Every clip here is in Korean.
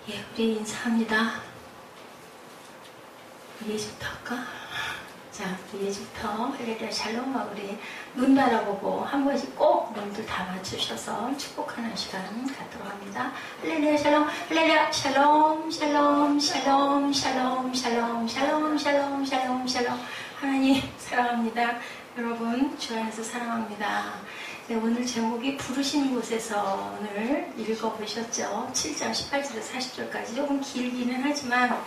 예, 우리 인사합니다. 예수부터 할까? 자, 예수부터 할렐루야 샬롬. 우리 눈 바라보고 한 번씩 꼭 눈들 다 맞추셔서 축복하는 시간 갖도록 합니다. 할렐루야 샬롬, 할렐루야 샬롬, 샬롬, 샬롬, 샬롬, 샬롬, 샬롬, 샬롬, 샬롬, 샬롬. 하나님 사랑합니다. 여러분 주 안에서 사랑합니다. 네, 오늘 제목이 부르신 곳에서 오늘 읽어보셨죠? 7장 18절에서 40절까지 조금 길기는 하지만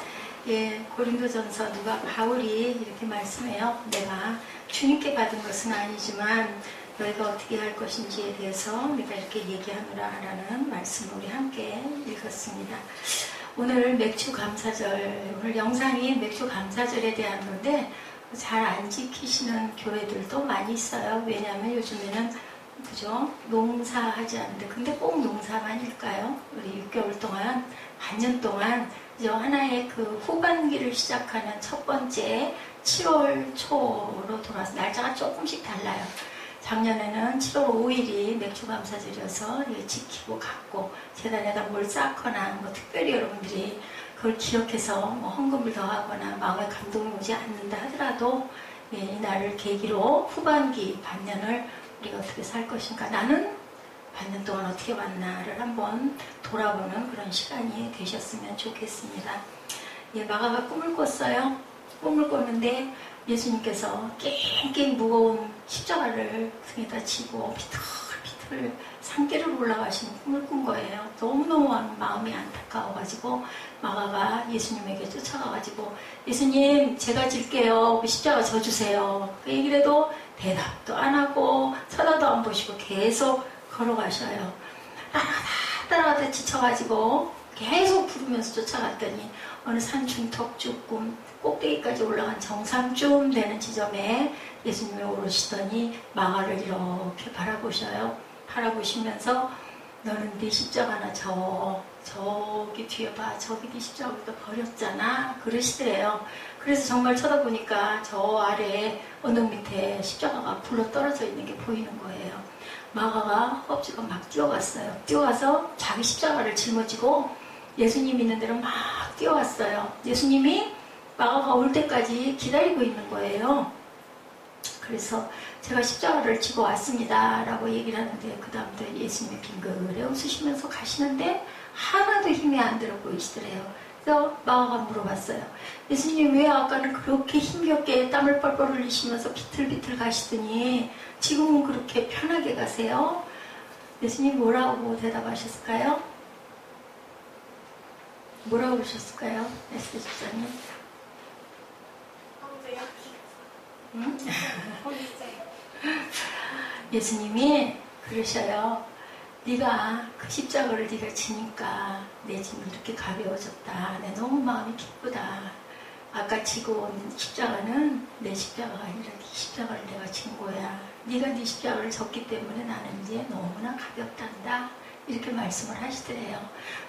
예, 고린도전서 누가 바울이 이렇게 말씀해요. 내가 주님께 받은 것은 아니지만 너희가 어떻게 할 것인지에 대해서 내가 이렇게 얘기하노라라는 말씀을 우리 함께 읽었습니다. 오늘 맥주 감사절, 오늘 영상이 맥주 감사절에 대한 건데 잘 안 지키시는 교회들도 많이 있어요. 왜냐하면 요즘에는 그죠? 농사하지 않는데 근데 꼭 농사만일까요? 우리 6개월 동안, 반년 동안 그죠? 하나의 그 후반기를 시작하는 첫 번째 7월 초로 돌아서 날짜가 조금씩 달라요. 작년에는 7월 5일이 맥주감사절이어서 지키고 갔고 재단에다 뭘 쌓거나 뭐 특별히 여러분들이 그걸 기억해서 뭐 헌금을 더하거나 마음에 감동이 오지 않는다 하더라도 예, 이 날을 계기로 후반기 반년을 우리가 어떻게 살 것인가, 나는 반년 동안 어떻게 왔나를 한번 돌아보는 그런 시간이 되셨으면 좋겠습니다. 예, 마가가 꿈을 꿨어요. 꿈을 꿨는데 예수님께서 깽깽 무거운 십자가를 등에다 지고 비틀비틀 산길을 올라가시는 꿈을 꾼 거예요. 너무너무 마음이 안타까워가지고 마가가 예수님에게 쫓아가가지고 예수님 제가 질게요. 그 십자가 져주세요. 그 얘기를 해도 대답도 안 하고 쳐다도 안 보시고 계속 걸어가셔요. 따라가다 지쳐가지고 계속 부르면서 쫓아갔더니 어느 산 중턱 꼭대기까지 올라간 정상쯤 되는 지점에 예수님이 오르시더니 마가를 이렇게 바라보셔요. 바라보시면서 너는 네 십자가나 저기 뒤에 봐. 저기 네 십자가를 또 버렸잖아. 그러시더래요. 그래서 정말 쳐다보니까 저 아래에 언덕 밑에 십자가가 굴러 떨어져 있는 게 보이는 거예요. 마가가 허겁지겁 막 뛰어갔어요. 뛰어가서 자기 십자가를 짊어지고 예수님 있는 데로 막 뛰어왔어요. 예수님이 마가가 올 때까지 기다리고 있는 거예요. 그래서 제가 십자가를 지고 왔습니다 라고 얘기를 하는데 그 다음부터 예수님이 빙그레 웃으시면서 가시는데 하나도 힘이 안 들어 보이시더래요. 그래서 마가가 물어봤어요. 예수님 왜 아까는 그렇게 힘겹게 땀을 뻘뻘 흘리시면서 비틀비틀 가시더니 지금은 그렇게 편하게 가세요? 예수님 뭐라고 대답하셨을까요? 뭐라고 그러셨을까요? 에스테 집사님? 응? 예수님이 그러셔요. 네가 그 십자가를 네가 지니까 내 짐이 이렇게 가벼워졌다. 내 너무 마음이 기쁘다. 아까 지고 온 십자가는 내 십자가가 아니라 네 십자가를 내가 진 거야. 네가 네 십자가를 졌기 때문에 나는 이제 너무나 가볍단다. 이렇게 말씀을 하시더래요.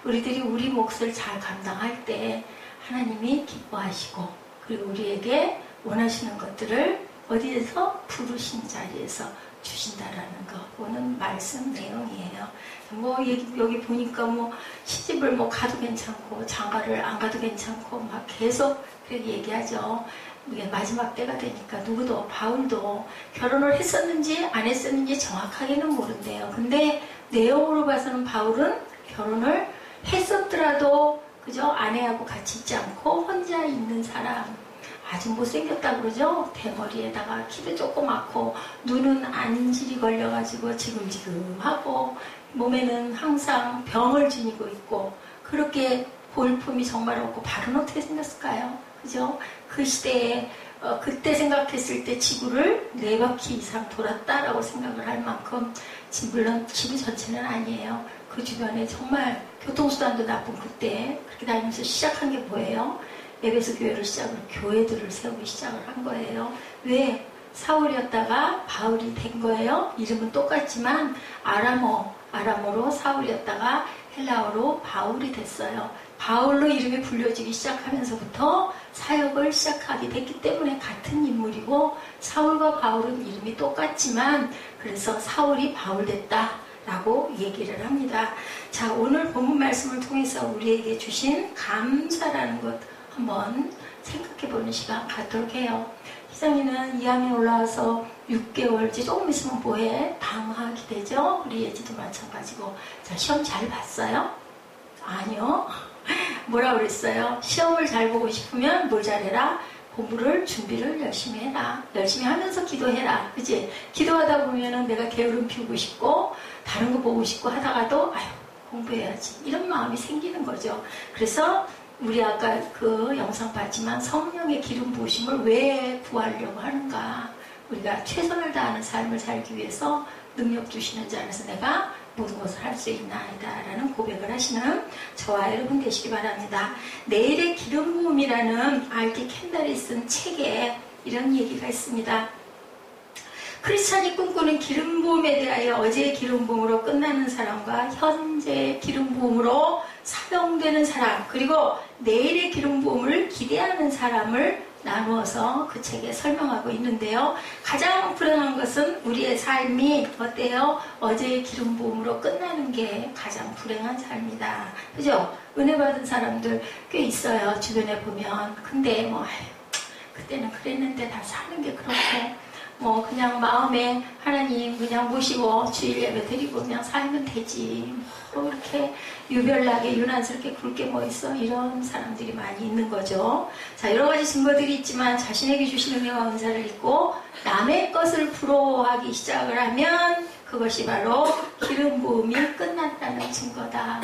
우리들이 우리 몫을 잘 감당할 때 하나님이 기뻐하시고 그리고 우리에게 원하시는 것들을 어디에서? 부르신 자리에서 주신다라는 거 오는 말씀 내용이에요. 뭐 여기 보니까 뭐 시집을 뭐 가도 괜찮고 장가를 안 가도 괜찮고 막 계속 그렇게 얘기하죠. 이게 마지막 때가 되니까 누구도 바울도 결혼을 했었는지 안 했었는지 정확하게는 모른대요. 근데 내용으로 봐서는 바울은 결혼을 했었더라도 그저 아내하고 같이 있지 않고 혼자 있는 사람. 아주 못생겼다 그러죠? 대머리에다가 키도 조그맣고 눈은 안질이 걸려가지고 지금지금하고 몸에는 항상 병을 지니고 있고 그렇게 볼품이 정말 없고 발은 어떻게 생겼을까요? 그죠? 그 시대에 그때 생각했을 때 지구를 4바퀴 이상 돌았다라고 생각을 할 만큼 물론 지구 전체는 아니에요. 그 주변에 정말 교통수단도 나쁜 그때 그렇게 다니면서 시작한 게 뭐예요? 에베소 교회를 시작으로 교회들을 세우기 시작을 한 거예요. 왜? 사울이었다가 바울이 된 거예요. 이름은 똑같지만 아람어로 사울이었다가 헬라어로 바울이 됐어요. 바울로 이름이 불려지기 시작하면서부터 사역을 시작하게 됐기 때문에 같은 인물이고 사울과 바울은 이름이 똑같지만 그래서 사울이 바울 됐다라고 얘기를 합니다. 자, 오늘 본문 말씀을 통해서 우리에게 주신 감사라는 것 한번 생각해보는 시간 갖도록 해요. 희정이는 2학년 올라와서 6개월, 이제 조금 있으면 뭐해? 방학이 되죠? 우리 예지도 마찬가지고. 자, 시험 잘 봤어요? 아니요. 뭐라 그랬어요? 시험을 잘 보고 싶으면 뭘 잘해라? 공부를 준비를 열심히 해라. 열심히 하면서 기도해라. 그치? 기도하다 보면은 내가 게으름 피우고 싶고 다른 거 보고 싶고 하다가도 아유 공부해야지 이런 마음이 생기는 거죠. 그래서 우리 아까 그 영상 봤지만 성령의 기름 부으심을 왜 구하려고 하는가? 우리가 최선을 다하는 삶을 살기 위해서 능력 주시는 자 안에서 내가 모든 것을 할 수 있나이다 라는 고백을 하시는 저와 여러분 되시기 바랍니다. 내일의 기름 부음이라는 알기 캔달이 쓴 책에 이런 얘기가 있습니다. 크리스찬이 꿈꾸는 기름 부음에 대하여 어제의 기름 부음으로 끝나는 사람과 현재의 기름 부음으로 사용되는 사람, 그리고 내일의 기름 부음을 기대하는 사람을 나누어서 그 책에 설명하고 있는데요. 가장 불행한 것은 우리의 삶이 어때요? 어제의 기름 부음으로 끝나는 게 가장 불행한 삶이다. 그죠? 은혜 받은 사람들 꽤 있어요. 주변에 보면. 근데 뭐 그때는 그랬는데 다 사는 게 그렇고 뭐 그냥 마음에 하나님 그냥 모시고 주일 예배 드리고 그냥 살면 되지. 뭐 이렇게 유별나게 유난스럽게 굵게 뭐 있어 이런 사람들이 많이 있는 거죠. 자, 여러 가지 증거들이 있지만 자신에게 주신 은혜와 은사를 잊고 남의 것을 부러워하기 시작을 하면 그것이 바로 기름 부음이 끝났다는 증거다.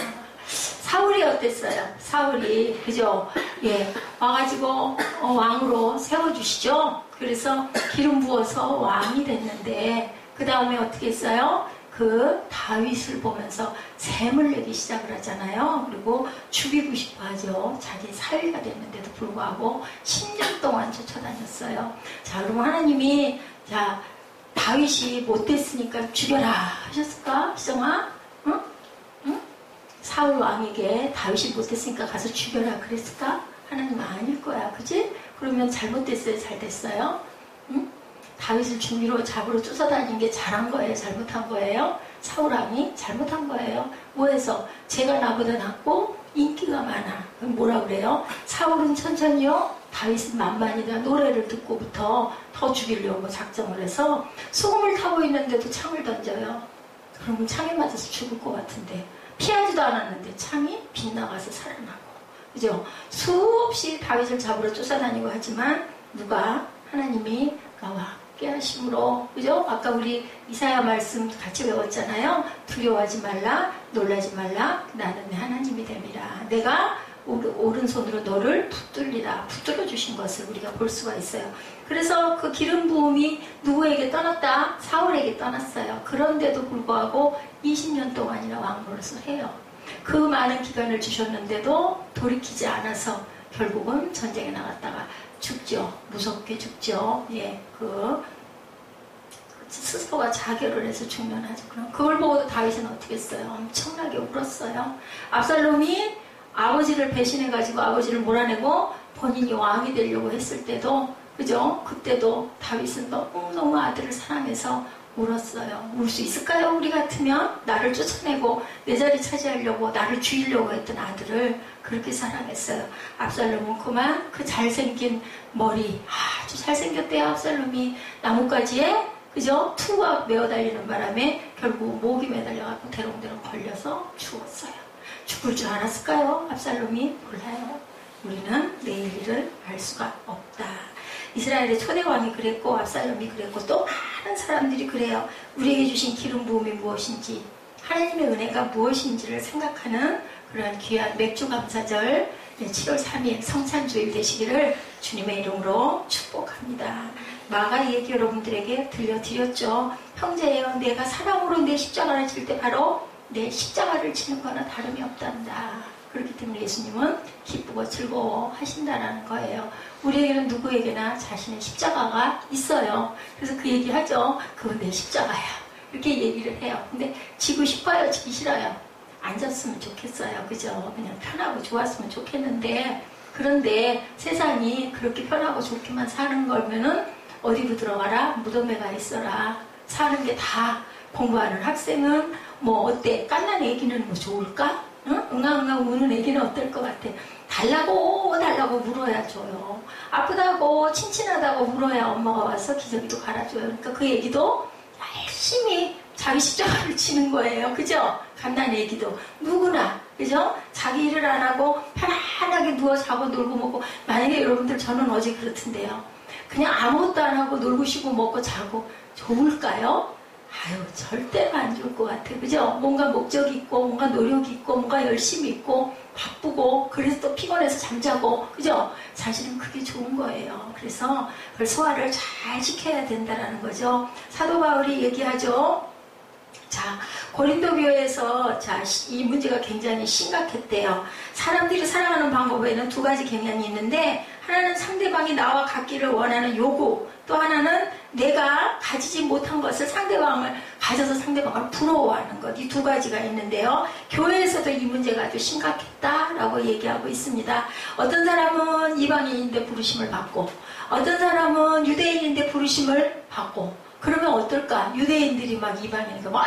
사울이 어땠어요? 사울이 그죠? 예, 와가지고 왕으로 세워주시죠. 그래서 기름 부어서 왕이 됐는데 그 다음에 어떻게 했어요? 그 다윗을 보면서 샘을 내기 시작을 하잖아요. 그리고 죽이고 싶어 하죠. 자기 사위가 됐는데도 불구하고 10년 동안 쫓아다녔어요. 자, 그럼 하나님이 자 다윗이 못됐으니까 죽여라 하셨을까? 희정아? 응? 응? 사울 왕에게 다윗이 못됐으니까 가서 죽여라 그랬을까? 하나님은 아닐 거야. 그치? 그러면 잘못됐어요? 잘 됐어요? 응? 다윗을 중위로 잡으러 쫓아다닌 게 잘한 거예요? 잘못한 거예요? 사울왕이 잘못한 거예요? 뭐해서? 제가 나보다 낫고 인기가 많아. 그럼 뭐라 그래요? 사울은 천천히요? 다윗은 만만이다. 노래를 듣고부터 더 죽이려고 작정을 해서 소금을 타고 있는데도 창을 던져요. 그러면 창에 맞아서 죽을 것 같은데 피하지도 않았는데 창이 빗나가서 살아나고 그죠? 수없이 다윗을 잡으러 쫓아다니고 하지만 누가? 하나님이 나와 함께 하심으로 그죠? 아까 우리 이사야 말씀 같이 외웠잖아요. 두려워하지 말라, 놀라지 말라, 나는 내 하나님이 됨이라. 내가 오른손으로 너를 붙들리라. 붙들어 주신 것을 우리가 볼 수가 있어요. 그래서 그 기름 부음이 누구에게 떠났다? 사울에게 떠났어요. 그런데도 불구하고 20년 동안이나 왕노릇을 해요. 그 많은 기간을 주셨는데도 돌이키지 않아서 결국은 전쟁에 나갔다가 죽죠. 무섭게 죽죠. 예, 스스로가 자결을 해서 죽는 하죠. 그럼 그걸 보고도 다윗은 어떻게 했어요? 엄청나게 울었어요. 압살롬이 아버지를 배신해가지고 아버지를 몰아내고 본인이 왕이 되려고 했을 때도 그죠? 그때도 다윗은 너무너무 아들을 사랑해서 울었어요. 울 수 있을까요? 우리 같으면 나를 쫓아내고 내 자리 차지하려고 나를 죽이려고 했던 아들을 그렇게 사랑했어요. 압살롬은 그만 그 잘생긴 머리 아주 잘생겼대요. 압살롬이 나뭇가지에 그죠? 투가 메어 달리는 바람에 결국 목이 매달려가지고 대롱대롱 걸려서 죽었어요. 죽을 줄 알았을까요? 압살롬이? 몰라요. 우리는 내일 일을 알 수가 없다. 이스라엘의 초대왕이 그랬고 압살롬이 그랬고 또 많은 사람들이 그래요. 우리에게 주신 기름 부음이 무엇인지 하나님의 은혜가 무엇인지를 생각하는 그런 귀한 맥주 감사절 7월 3일 성찬주일 되시기를 주님의 이름으로 축복합니다. 마가 얘기 여러분들에게 들려드렸죠. 형제여 내가 사랑으로 내 십자가를 질 때 바로 내 십자가를 치는 거나 다름이 없단다. 그렇기 때문에 예수님은 기쁘고 즐거워 하신다라는 거예요. 우리에게는 누구에게나 자신의 십자가가 있어요. 그래서 그 얘기 하죠. 그건 내 십자가야. 이렇게 얘기를 해요. 근데 지고 싶어요? 지기 싫어요? 앉았으면 좋겠어요. 그죠? 그냥 편하고 좋았으면 좋겠는데 그런데 세상이 그렇게 편하고 좋게만 사는 거면은 어디로 들어가라? 무덤에 가 있어라. 사는 게 다 공부하는 학생은 뭐 어때? 깐난 애기는 뭐 좋을까? 응? 응아응아 우는 애기는 어떨 것 같아? 달라고 물어야 줘요. 아프다고 친친하다고 물어야 엄마가 와서 기저귀도 갈아줘요. 그러니까 그 애기도 열심히 자기 십자가를 치는 거예요. 그죠? 갓난 애기도 누구나 그죠? 자기 일을 안 하고 편안하게 누워 자고 놀고 먹고, 만약에 여러분들 저는 어제 그렇던데요. 그냥 아무것도 안 하고 놀고 쉬고 먹고 자고 좋을까요? 아유, 절대로 안 좋을 것 같아요. 그죠? 뭔가 목적이 있고, 뭔가 노력이 있고, 뭔가 열심히 있고, 바쁘고, 그래서 또 피곤해서 잠자고, 그죠? 사실은 그게 좋은 거예요. 그래서 그걸 소화를 잘 시켜야 된다는 거죠. 사도 바울이 얘기하죠. 자, 고린도 교회에서 이 문제가 굉장히 심각했대요. 사람들이 살아가는 방법에는 두 가지 경향이 있는데, 하나는 상대방이 나와 갖기를 원하는 요구, 또 하나는 내가 가지지 못한 것을 상대방을 가져서 상대방을 부러워하는 것. 이 두 가지가 있는데요. 교회에서도 이 문제가 아주 심각했다라고 얘기하고 있습니다. 어떤 사람은 이방인인데 부르심을 받고, 어떤 사람은 유대인인데 부르심을 받고, 그러면 어떨까? 유대인들이 막 이방인이니까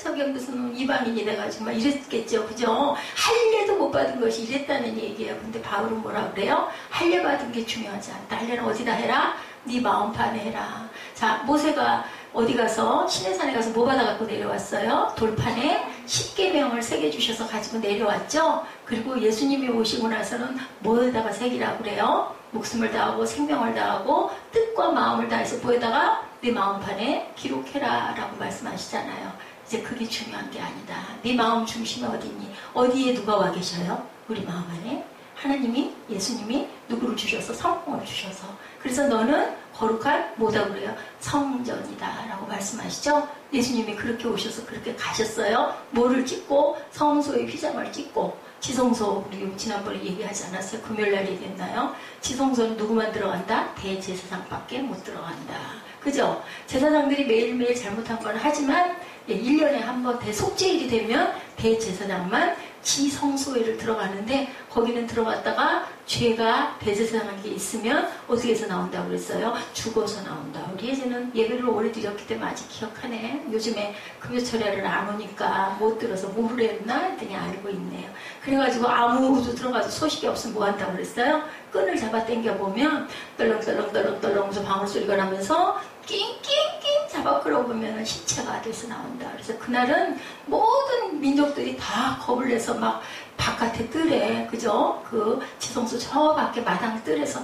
저게 무슨 이방인이 돼가지고 막 이랬겠죠. 그죠? 할례도 못 받은 것이 이랬다는 얘기예요. 근데 바울은 뭐라 그래요? 할례 받은 게 중요하지 않다. 할례는 어디다 해라? 네 마음판에 해라. 자, 모세가 어디 가서 시내산에 가서 뭐 받아갖고 내려왔어요? 돌판에 10계명을 새겨주셔서 가지고 내려왔죠. 그리고 예수님이 오시고 나서는 뭐에다가 새기라고 그래요? 목숨을 다하고 생명을 다하고 뜻과 마음을 다해서 뭐에다가? 네 마음판에 기록해라 라고 말씀하시잖아요. 이제 그게 중요한 게 아니다. 네 마음 중심이 어디 있니? 어디에 누가 와 계셔요? 우리 마음 안에 하나님이, 예수님이 누구를 주셔서? 성령을 주셔서. 그래서 너는 거룩한 뭐라고 그래요? 성전이다 라고 말씀하시죠. 예수님이 그렇게 오셔서 그렇게 가셨어요. 뭐를 찍고? 성소의 휘장을 찍고. 지성소, 우리 지난번에 얘기하지 않았어요? 금요일날 얘기했나요? 지성소는 누구만 들어간다? 대제사장밖에 못 들어간다. 그죠? 제사장들이 매일매일 잘못한 건 하지만 1년에 한 번 대속죄일이 되면 대제사장만 지성소에를 들어가는데, 거기는 들어갔다가 죄가 대제사장에게 있으면 어떻게 해서 나온다고 그랬어요? 죽어서 나온다. 우리 예전에는 예배를 오래 드렸기 때문에 아직 기억하네. 요즘에 금요철야를 안 오니까 못 들어서 뭐를 했나 했더니 알고 있네요. 그래가지고 아무도 들어가서 소식이 없으면 뭐 한다고 그랬어요? 끈을 잡아 당겨보면 떨렁떨렁 방울 소리가 나면서 낑낑낑 잡아 끌어보면 시체가 돼서 나온다. 그래서 그날은 모든 민족들이 다 겁을 내서 막 바깥에 뜰에, 그죠? 그 지성소 저 밖에 마당 뜰에서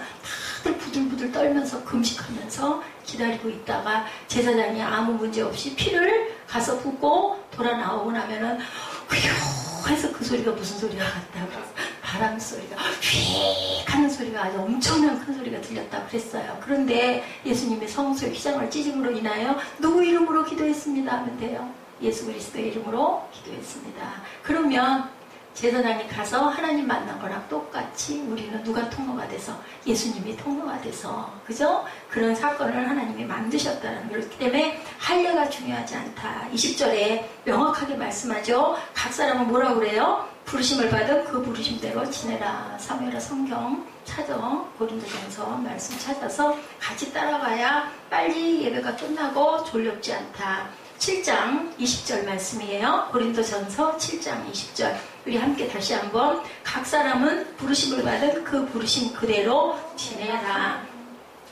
다들 부들부들 떨면서 금식하면서 기다리고 있다가 제사장이 아무 문제 없이 피를 가서 붓고 돌아 나오고 나면은 휘 해서 그 소리가 무슨 소리가 같다고, 바람 소리가 휘익 하는 소리가 아주 엄청난 큰 소리가 들렸다고 그랬어요. 그런데 예수님이 성소의 휘장을 찢음으로 인하여 누구 이름으로 기도했습니다 하면 돼요. 예수 그리스도의 이름으로 기도했습니다. 그러면 제사장이 가서 하나님 만난 거랑 똑같이 우리는 누가 통로가 돼서? 예수님이 통로가 돼서, 그죠? 그런 사건을 하나님이 만드셨다는 거기 때문에 할례가 중요하지 않다. 20절에 명확하게 말씀하죠. 각 사람은 뭐라고 그래요? 부르심을 받은 그 부르심대로 지내라. 사무엘하 성경 찾아, 고린도전서 말씀 찾아서 같이 따라가야 빨리 예배가 끝나고 졸렵지 않다. 7장 20절 말씀이에요. 고린도전서 7장 20절. 우리 함께 다시 한번, 각 사람은 부르심을 받은 그 부르심 그대로 지내라.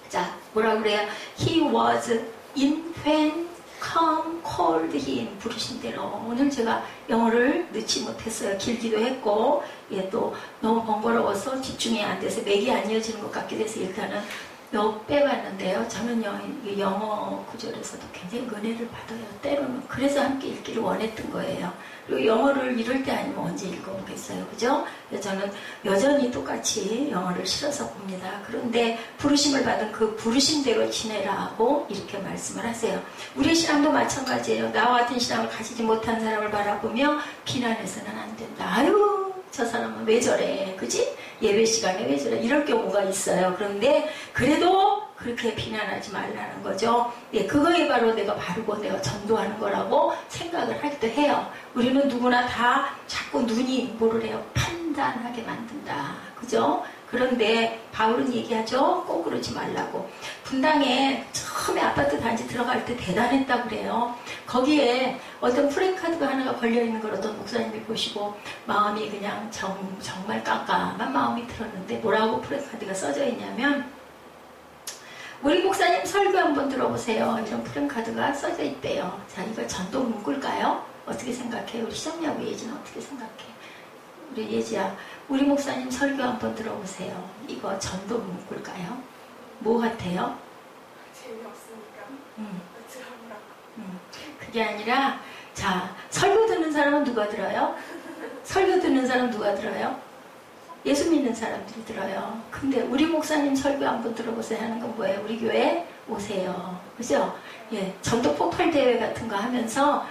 자, 뭐라고 그래요? He was in when come called him. 부르심대로. 오늘 제가 영어를 넣지 못했어요. 길기도 했고, 또 너무 번거로워서 집중이 안 돼서 맥이 안 이어지는 것 같기도 해서 일단은 빼봤는데요. 저는 영어 구절에서도 굉장히 은혜를 받아요. 때로는. 그래서 함께 읽기를 원했던 거예요. 그리고 영어를 이럴 때 아니면 언제 읽어보겠어요. 그죠? 저는 여전히 똑같이 영어를 실어서 봅니다. 그런데 부르심을 받은 그 부르심대로 지내라고 이렇게 말씀을 하세요. 우리의 신앙도 마찬가지예요. 나와 같은 신앙을 가지지 못한 사람을 바라보며 비난해서는 안 된다. 아유, 저 사람은 왜 저래? 그지? 예배 시간에 왜 저래? 이럴 경우가 있어요. 그런데 그래도 그렇게 비난하지 말라는 거죠. 예, 그거에 바로 내가 바르고 내가 전도하는 거라고 생각을 하기도 해요. 우리는 누구나 다 자꾸 눈이 뭐를 해요? 판단하게 만든다. 그죠? 그런데 바울은 얘기하죠. 꼭 그러지 말라고. 분당에 처음에 아파트 단지 들어갈 때 대단했다고 그래요. 거기에 어떤 프랜카드가 하나가 걸려있는 걸 어떤 목사님이 보시고 마음이 그냥 정말 깜깜한 마음이 들었는데 뭐라고 프랜카드가 써져 있냐면 우리 목사님 설교 한번 들어보세요. 이런 프랜카드가 써져 있대요. 자, 이거 전도 문구일까요? 어떻게 생각해? 우리 시험야구 예지는 어떻게 생각해? 우리 예지야, 우리 목사님 설교 한번 들어보세요. 이거 전도 문구일까요? 뭐 같아요? 재미없으니까. 그게 아니라, 자, 설교 듣는 사람은 누가 들어요? 설교 듣는 사람 누가 들어요? 예수 믿는 사람들이 들어요. 근데 우리 목사님 설교 한번 들어보세요 하는 건 뭐예요? 우리 교회 오세요. 그죠? 예, 전도 폭발 대회 같은 거 하면서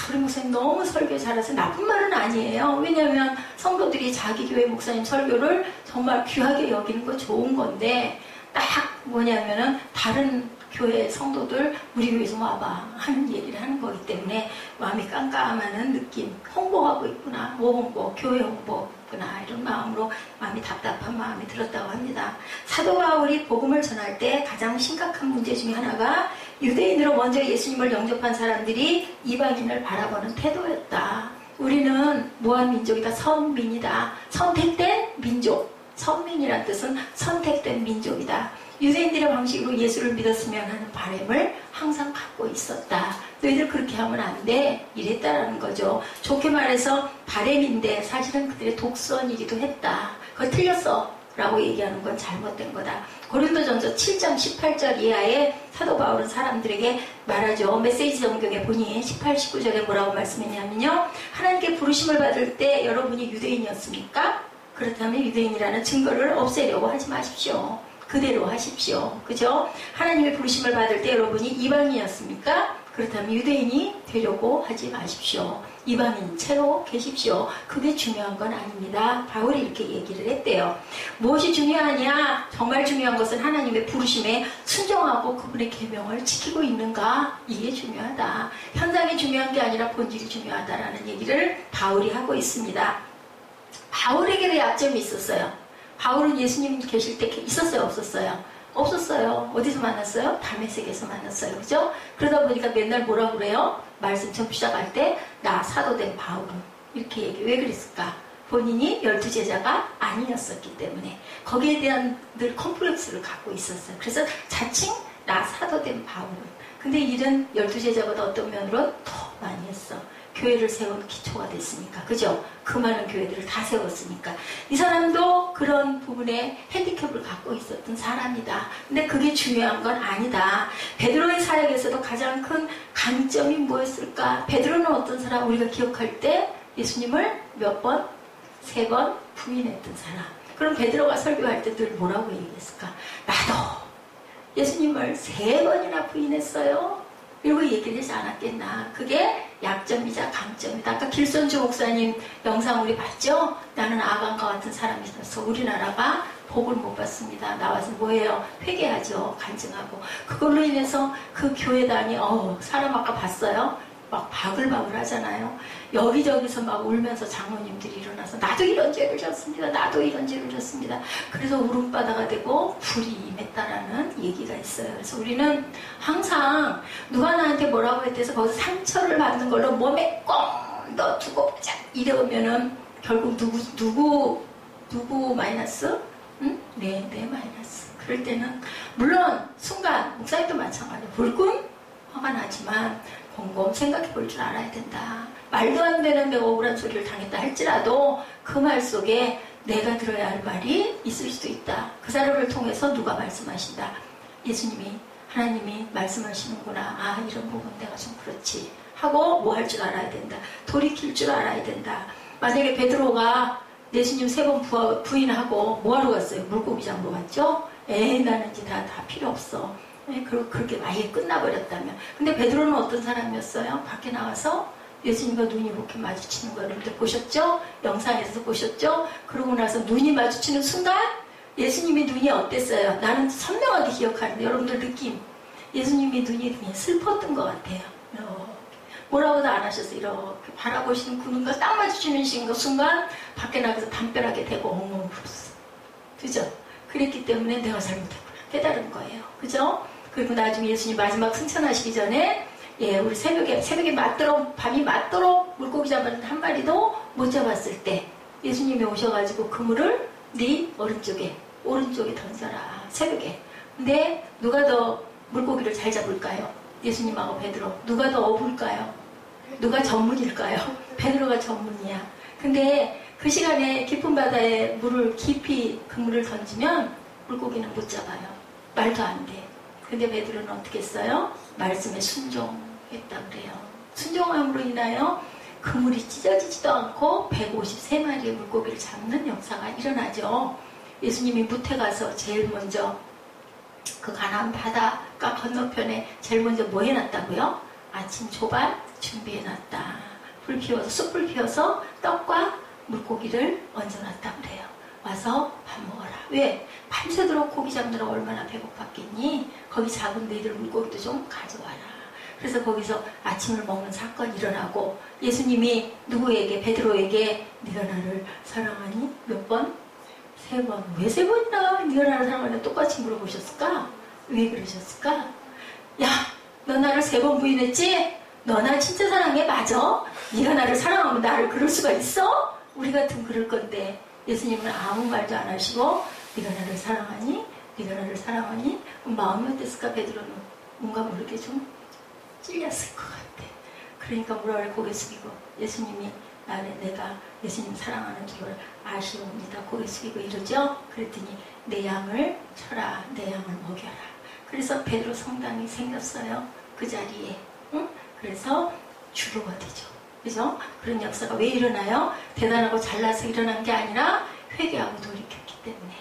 우리 목사님 너무 설교 잘해서 나쁜 말은 아니에요. 왜냐하면 성도들이 자기 교회 목사님 설교를 정말 귀하게 여기는 거 좋은 건데 딱 뭐냐면은 다른 교회 성도들 우리 교회 좀 와봐 하는 얘기를 하는 거기 때문에 마음이 깜깜하는 느낌. 홍보하고 있구나. 뭐 홍보? 교회 홍보구나. 이런 마음으로 마음이 답답한 마음이 들었다고 합니다. 사도 바울이 복음을 전할 때 가장 심각한 문제 중에 하나가 유대인으로 먼저 예수님을 영접한 사람들이 이방인을 바라보는 태도였다. 우리는 뭐한 민족이다? 선민이다. 선택된 민족. 선민이란 뜻은 선택된 민족이다. 유대인들의 방식으로 예수를 믿었으면 하는 바람을 항상 갖고 있었다. 너희들 그렇게 하면 안 돼. 이랬다라는 거죠. 좋게 말해서 바람인데 사실은 그들의 독선이기도 했다. 그거 틀렸어. 라고 얘기하는 건 잘못된 거다. 고린도전서 7장 18절 이하에 사도 바울은 사람들에게 말하죠. 메시지 성경에 보니 18, 19절에 뭐라고 말씀했냐면요. 하나님께 부르심을 받을 때 여러분이 유대인이었습니까? 그렇다면 유대인이라는 증거를 없애려고 하지 마십시오. 그대로 하십시오. 그죠? 하나님의 부르심을 받을 때 여러분이 이방인이었습니까? 그렇다면 유대인이 되려고 하지 마십시오. 이방인 채로 계십시오. 그게 중요한 건 아닙니다. 바울이 이렇게 얘기를 했대요. 무엇이 중요하냐? 정말 중요한 것은 하나님의 부르심에 순종하고 그분의 계명을 지키고 있는가? 이게 중요하다. 현장이 중요한 게 아니라 본질이 중요하다라는 얘기를 바울이 하고 있습니다. 바울에게도 약점이 있었어요. 바울은 예수님 계실 때 있었어요? 없었어요? 없었어요. 어디서 만났어요? 다메섹에서 만났어요. 그죠? 그러다 보니까 맨날 뭐라고 그래요? 말씀 처음 시작할 때 나 사도된 바울은 이렇게 얘기해. 왜 그랬을까? 본인이 12제자가 아니었었기 때문에 거기에 대한 늘 컴플렉스를 갖고 있었어요. 그래서 자칭 나 사도된 바울은. 근데 일은 12제자보다 어떤 면으로 더 많이 했어. 교회를 세운 기초가 됐으니까. 그죠? 그 많은 교회들을 다 세웠으니까. 이 사람도 그런 부분에 핸디캡을 갖고 있었던 사람이다. 근데 그게 중요한 건 아니다. 베드로의 사역에서도 가장 큰 강점이 뭐였을까? 베드로는 어떤 사람? 우리가 기억할 때 예수님을 몇 번? 3번 부인했던 사람. 그럼 베드로가 설교할 때 늘 뭐라고 얘기했을까? 나도 예수님을 3번이나 부인했어요. 이러고 얘기를 하지 않았겠나. 그게 약점이자 강점이다. 아까 길선주 목사님 영상 우리 봤죠? 나는 아간과 같은 사람이 있어서 우리나라가 복을 못 받습니다. 나와서 뭐예요? 회개하죠. 간증하고. 그걸로 인해서 그 교회단이 사람 아까 봤어요? 막 바글바글 하잖아요. 여기저기서 막 울면서 장로님들이 일어나서 나도 이런 죄를 졌습니다. 나도 이런 죄를 졌습니다. 그래서 울음바다가 되고 불이 임했다라는 얘기가 있어요. 그래서 우리는 항상 누가 나한테 뭐라고 했대서 거기서 상처를 받는 걸로 몸에 꽁 넣어두고 보자 이러면은 결국 누구 마이너스? 응? 내 마이너스. 그럴 때는 물론 순간 목사님도 마찬가지예요. 불끈 화가 나지만 곰곰 생각해 볼 줄 알아야 된다. 말도 안 되는 내가 억울한 소리를 당했다 할지라도 그 말 속에 내가 들어야 할 말이 있을 수도 있다. 그 사람을 통해서 누가 말씀하신다. 예수님이 하나님이 말씀하시는구나. 아 이런 부분 내가 좀 그렇지 하고 뭐 할 줄 알아야 된다. 돌이킬 줄 알아야 된다. 만약에 베드로가 예수님 3번 부인하고 뭐하러 갔어요? 물고기 잡으러 갔죠? 나는 이제 다 필요 없어. 그렇게 아예 끝나버렸다면. 근데 베드로는 어떤 사람이었어요? 밖에 나와서 예수님과 눈이 이렇게 마주치는 거 여러분들 보셨죠? 영상에서 보셨죠? 그러고 나서 눈이 마주치는 순간 예수님의 눈이 어땠어요? 나는 선명하게 기억하는데 여러분들 느낌. 예수님의 눈이 그냥 슬펐던 것 같아요. 이렇게. 뭐라고도 안 하셔서 이렇게 바라보시는 그 눈과 딱 마주치는 순간 밖에 나가서 담벼락에 대고 엉엉 울었어. 그죠? 그랬기 때문에 내가 잘못했구나 깨달은 거예요. 그죠? 그리고 나중에 예수님 마지막 승천하시기 전에 우리 새벽에 맞도록 밤이 맞도록 물고기 잡았는데 한 마리도 못 잡았을 때 예수님이 오셔가지고 그물을 네 오른쪽에 던져라. 새벽에. 근데 누가 더 물고기를 잘 잡을까요? 예수님하고 베드로. 누가 더 어부일까요? 누가 전문일까요? 베드로가 전문이야. 근데 그 시간에 깊은 바다에 물을 깊이 그물을 던지면 물고기는 못 잡아요. 말도 안 돼. 근데 베드로는 어떻게 했어요? 말씀에 순종했다 그래요. 순종함으로 인하여 그물이 찢어지지도 않고 153마리의 물고기를 잡는 역사가 일어나죠. 예수님이 무태 가서 제일 먼저 그 가나안 바닷가 건너편에 제일 먼저 뭐 해놨다고요? 아침 조반 준비해놨다. 숯불 피워서 떡과 물고기를 얹어놨다 그래요. 와서 밥 먹어라. 왜? 밤새도록 고기 잡느라 얼마나 배고팠겠니? 거기 작은 너희들 물고기도 좀 가져와라. 그래서 거기서 아침을 먹는 사건이 일어나고 예수님이 누구에게? 베드로에게 네가 나를 사랑하니? 몇 번? 3번. 왜 3번이나 네가 나를 사랑하니? 똑같이 물어보셨을까? 왜 그러셨을까? 야, 너 나를 3번 부인했지? 너 나 진짜 사랑해? 맞아? 네가 나를 사랑하면 나를 그럴 수가 있어? 우리 같으면 그럴 건데 예수님은 아무 말도 안 하시고 네가 나를 사랑하니? 네가 나를 사랑하니? 마음이 어땠을까? 베드로는 뭔가 모르게 좀 찔렸을 것 같아. 그러니까 뭐라 그래? 고개 숙이고 예수님이 내가 예수님 사랑하는 줄을 아시옵니다. 고개 숙이고 이러죠. 그랬더니 내 양을 쳐라. 내 양을 먹여라. 그래서 베드로 성당이 생겼어요. 그 자리에. 응? 그래서 주로가 되죠. 그죠? 그런 역사가 왜 일어나요? 대단하고 잘나서 일어난 게 아니라 회개하고 돌이켰기 때문에.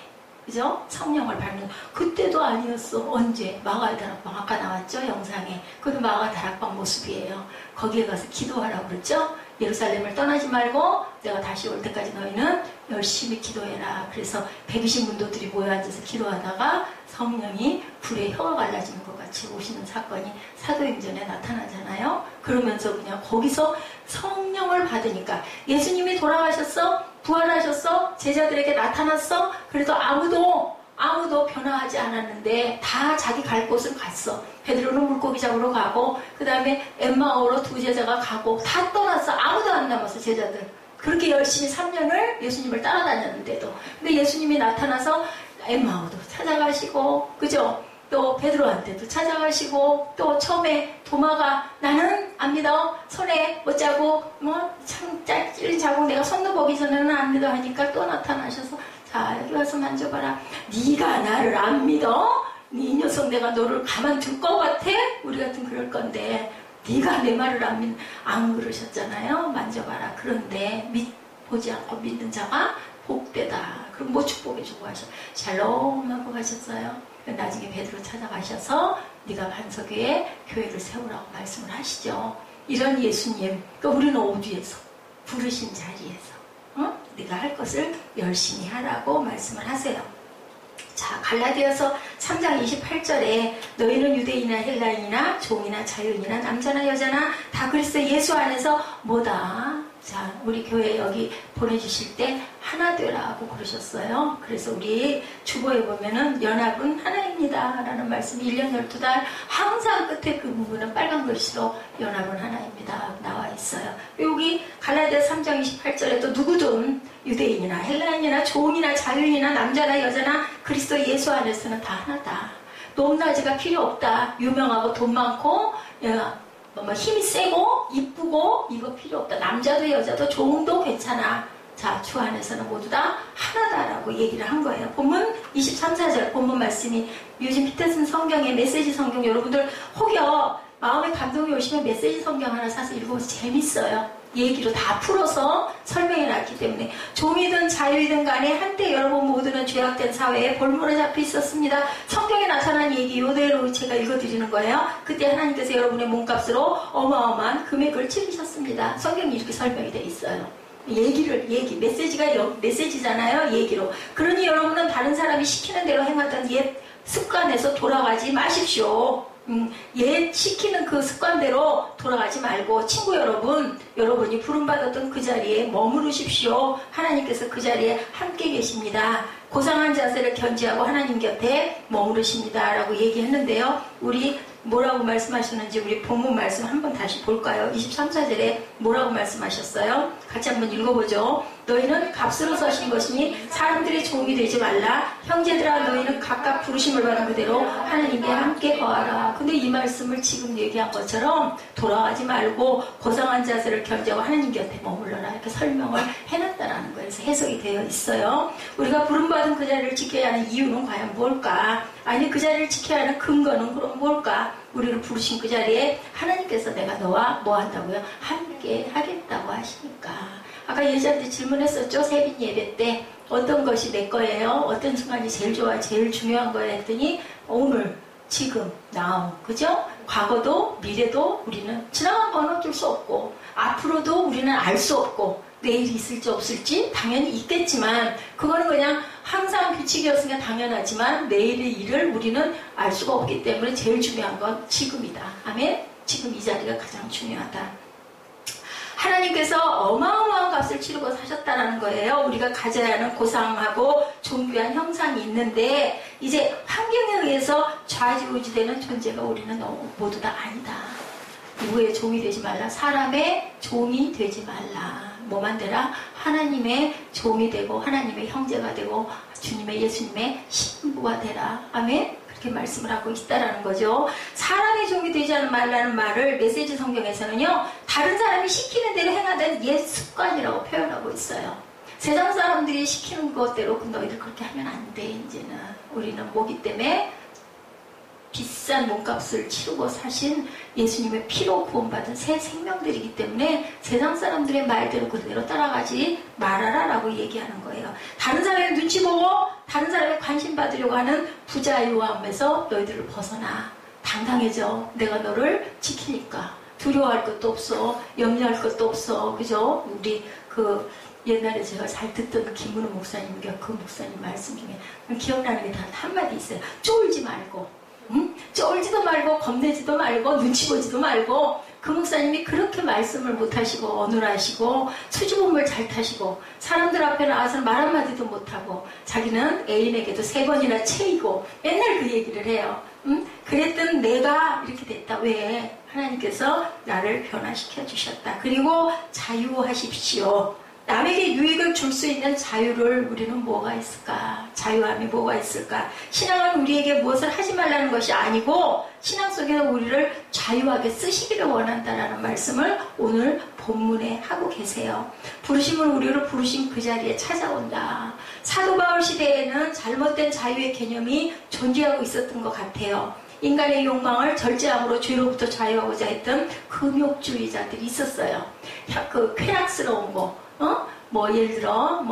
그죠? 성령을 받는 그때도 아니었어. 언제? 마가의 다락방 아까 나왔죠? 영상에. 그게 마가의 다락방 모습이에요. 거기에 가서 기도하라고 그랬죠? 예루살렘을 떠나지 말고 내가 다시 올 때까지 너희는 열심히 기도해라. 그래서 120문도들이 모여 앉아서 기도하다가 성령이 불에 혀가 갈라지는 것 같이 오시는 사건이 사도행전에 나타나잖아요. 그러면서 그냥 거기서 성령을 받으니까 예수님이 돌아가셨어? 부활하셨어? 제자들에게 나타났어? 그래도 아무도 변화하지 않았는데 다 자기 갈 곳을 갔어. 베드로는 물고기 잡으러 가고 그 다음에 엠마오로 2 제자가 가고 다 떠났어. 아무도 안 남았어. 제자들. 그렇게 열심히 3년을 예수님을 따라다녔는데도. 근데 예수님이 나타나서 엠마오도 찾아가시고 그죠? 또 베드로한테도 찾아가시고 또 처음에 도마가 나는 안 믿어. 손에 못 자고 찔린 자국 내가 손도 보기 전에는 안 믿어 하니까 또 나타나셔서 자 여기 와서 만져봐라. 네가 나를 안 믿어? 이 녀석 내가 너를 가만둘 것 같아? 우리 같은 그럴 건데 네가 내 말을 안 그러셨잖아요. 만져봐라. 그런데 보지 않고 믿는 자가 복되다. 그럼 뭐 축복해 주고 하셔. 샬롬 하고 가셨어요. 나중에 베드로 찾아가셔서 네가 반석 위에 교회를 세우라고 말씀을 하시죠. 이런 예수님, 그러니까 우리는 어디에서? 부르신 자리에서 네가 할 것을 열심히 하라고 말씀을 하세요. 자, 갈라디아서 3장 28절에 너희는 유대인이나 헬라인이나 종이나 자유인이나 남자나 여자나 다 그리스도 예수 안에서 뭐다? 자, 우리 교회 여기 보내주실 때 하나 되라고 그러셨어요. 그래서 우리 주보에 보면은 연합은 하나입니다 라는 말씀이 1년 12달 항상 끝에 그 부분은 빨간 글씨로 연합은 하나입니다 나와 있어요. 여기 갈라디아 3장 28절에도 누구든 유대인이나 헬라인이나 종이나 자유인이나 남자나 여자나 그리스도 예수 안에서는 다 하나다. 높낮이가 필요 없다. 유명하고 돈 많고 힘이 세고 이쁘고 이거 필요 없다. 남자도 여자도 종도 괜찮아. 자, 주 안에서는 모두 다 하나다라고 얘기를 한 거예요. 본문 23, 4절 본문 말씀이 요즘 피터슨 성경의 메시지 성경 여러분들 혹여 마음에 감동이 오시면 메시지 성경 하나 사서 읽어보면 재밌어요. 얘기로 다 풀어서 설명해 놨기 때문에 종이든 자유이든 간에 한때 여러분 모두는 죄악된 사회에 볼모로 잡혀 있었습니다. 성경에 나타난 얘기 이대로 제가 읽어드리는 거예요. 그때 하나님께서 여러분의 몸값으로 어마어마한 금액을 치르셨습니다. 성경이 이렇게 설명이 되어 있어요. 메시지가 메시지잖아요. 얘기로. 그러니 여러분은 다른 사람이 시키는 대로 행하던 옛 습관에서 돌아가지 마십시오. 옛 시키는 그 습관대로 돌아가지 말고 친구 여러분, 여러분이 부름받았던 그 자리에 머무르십시오. 하나님께서 그 자리에 함께 계십니다. 고상한 자세를 견지하고 하나님 곁에 머무르십니다. 라고 얘기했는데요. 우리 뭐라고 말씀하셨는지 우리 본문 말씀 한번 다시 볼까요? 23절에 뭐라고 말씀하셨어요? 같이 한번 읽어보죠. 너희는 값으로 서신 것이니 사람들의 종이 되지 말라. 형제들아 너희는 각각 부르심을 받은 그대로 하나님께 함께 거하라. 근데 이 말씀을 지금 얘기한 것처럼 돌아가지 말고 고상한 자세를 견지하고 하나님 곁에 머물러라. 이렇게 설명을 해놨다라는 거예요. 그래서 해석이 되어 있어요. 우리가 부름받은 그 자리를 지켜야 하는 이유는 과연 뭘까? 아니 그 자리를 지켜야 하는 근거는 그럼 뭘까? 우리를 부르신 그 자리에 하나님께서 내가 너와 뭐 한다고요? 함께 하겠다고 하시니까. 아까 예전에 질문했었죠. 새벽 예배 때 어떤 것이 내 거예요? 어떤 순간이 제일 좋아? 제일 중요한 거예요? 했더니 오늘, 지금, now. 그죠? 과거도 미래도 우리는 지나간 건 어쩔 수 없고 앞으로도 우리는 알 수 없고 내일이 있을지 없을지 당연히 있겠지만 그거는 그냥 항상 규칙이었으니까 당연하지만 내일의 일을 우리는 알 수가 없기 때문에 제일 중요한 건 지금이다. 아멘? 지금 이 자리가 가장 중요하다. 하나님께서 어마어마한 값을 치르고 사셨다는 거예요. 우리가 가져야 하는 고상하고 존귀한 형상이 있는데 이제 환경에 의해서 좌지우지되는 존재가 우리는 모두 다 아니다. 누구의 종이 되지 말라. 사람의 종이 되지 말라. 뭐만 되라? 하나님의 종이 되고 하나님의 형제가 되고 주님의 예수님의 신부가 되라. 아멘? 그렇게 말씀을 하고 있다라는 거죠. 사람의 종이 되지 말라는 말을 메시지 성경에서는요. 다른 사람이 시키는 대로 행하던 옛 습관이라고 표현하고 있어요. 세상 사람들이 시키는 것대로 너희들 그렇게 하면 안 돼. 이제는 우리는 뭐기 때문에 비싼 몸값을 치르고 사신 예수님의 피로 구원받은 새 생명들이기 때문에 세상 사람들의 말대로 그대로 따라가지 말아라 라고 얘기하는 거예요. 다른 사람의 눈치 보고 다른 사람의 관심 받으려고 하는 부자유함에서 너희들을 벗어나. 당당해져. 내가 너를 지키니까. 두려워할 것도 없어. 염려할 것도 없어. 그죠? 우리 옛날에 제가 잘 듣던 김은우 목사님, 그 목사님 말씀 중에 기억나는 게 단 한마디 있어요. 쫄지 말고. 쫄지도 말고 겁내지도 말고 눈치 보지도 말고. 그 목사님이 그렇게 말씀을 못하시고 어눌하시고 수줍음을 잘 타시고 사람들 앞에 나와서 말 한마디도 못하고 자기는 애인에게도 3번이나 채이고 맨날 그 얘기를 해요. 그랬던 내가 이렇게 됐다. 왜? 하나님께서 나를 변화시켜 주셨다. 그리고 자유하십시오. 남에게 유익을 줄 수 있는 자유를 우리는 뭐가 있을까? 자유함이 뭐가 있을까? 신앙은 우리에게 무엇을 하지 말라는 것이 아니고 신앙 속에서 우리를 자유하게 쓰시기를 원한다라는 말씀을 오늘 본문에 하고 계세요. 부르심은 우리를 부르신 그 자리에 찾아온다. 사도 바울 시대에는 잘못된 자유의 개념이 존재하고 있었던 것 같아요. 인간의 욕망을 절제함으로 죄로부터 자유하고자 했던 금욕주의자들이 있었어요. 그 쾌락스러운 거. 예를 들어,